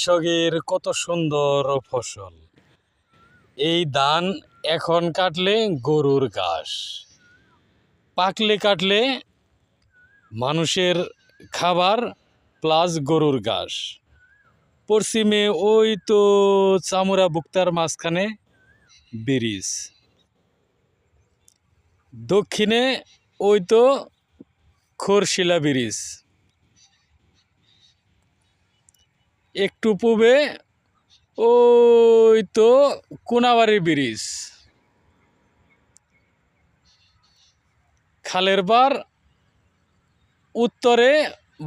কৃষকের কত সুন্দর ফসল। এই ধান এখন কাটলে গরুর ঘাস, পাকলে কাটলে মানুষের খাবার প্লাস গরুর ঘাস। পশ্চিমে ওই তো চামুরা বুক্তার মাঝখানে ব্রিজ, দক্ষিণে ওই তো খোরশিলা ব্রিজ, একটু পূবে ওই তো কোনাবাড়ি ব্রিজ, খালের পার উত্তরে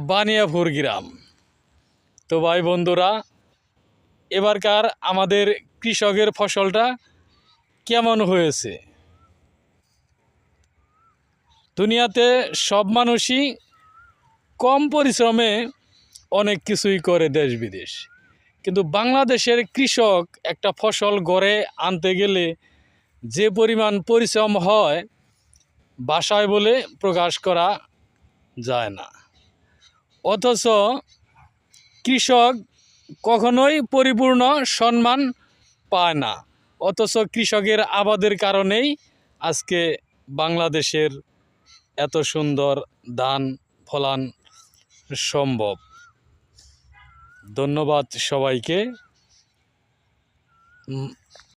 বানিয়াপুর গ্রাম। তো ভাই বন্ধুরা, এবারকার আমাদের কৃষকের ফসলটা কেমন হয়েছে? দুনিয়াতে সব মানুষই কম পরিশ্রমে অনেক কিছুই করে দেশ বিদেশ, কিন্তু বাংলাদেশের কৃষক একটা ফসল গড়ে আনতে গেলে যে পরিমাণ পরিশ্রম হয় ভাষায় বলে প্রকাশ করা যায় না। অথচ কৃষক কখনোই পরিপূর্ণ সম্মান পায় না। অথচ কৃষকের আবাদের কারণেই আজকে বাংলাদেশের এত সুন্দর ধান ফলান সম্ভব। ধন্যবাদ সবাইকে।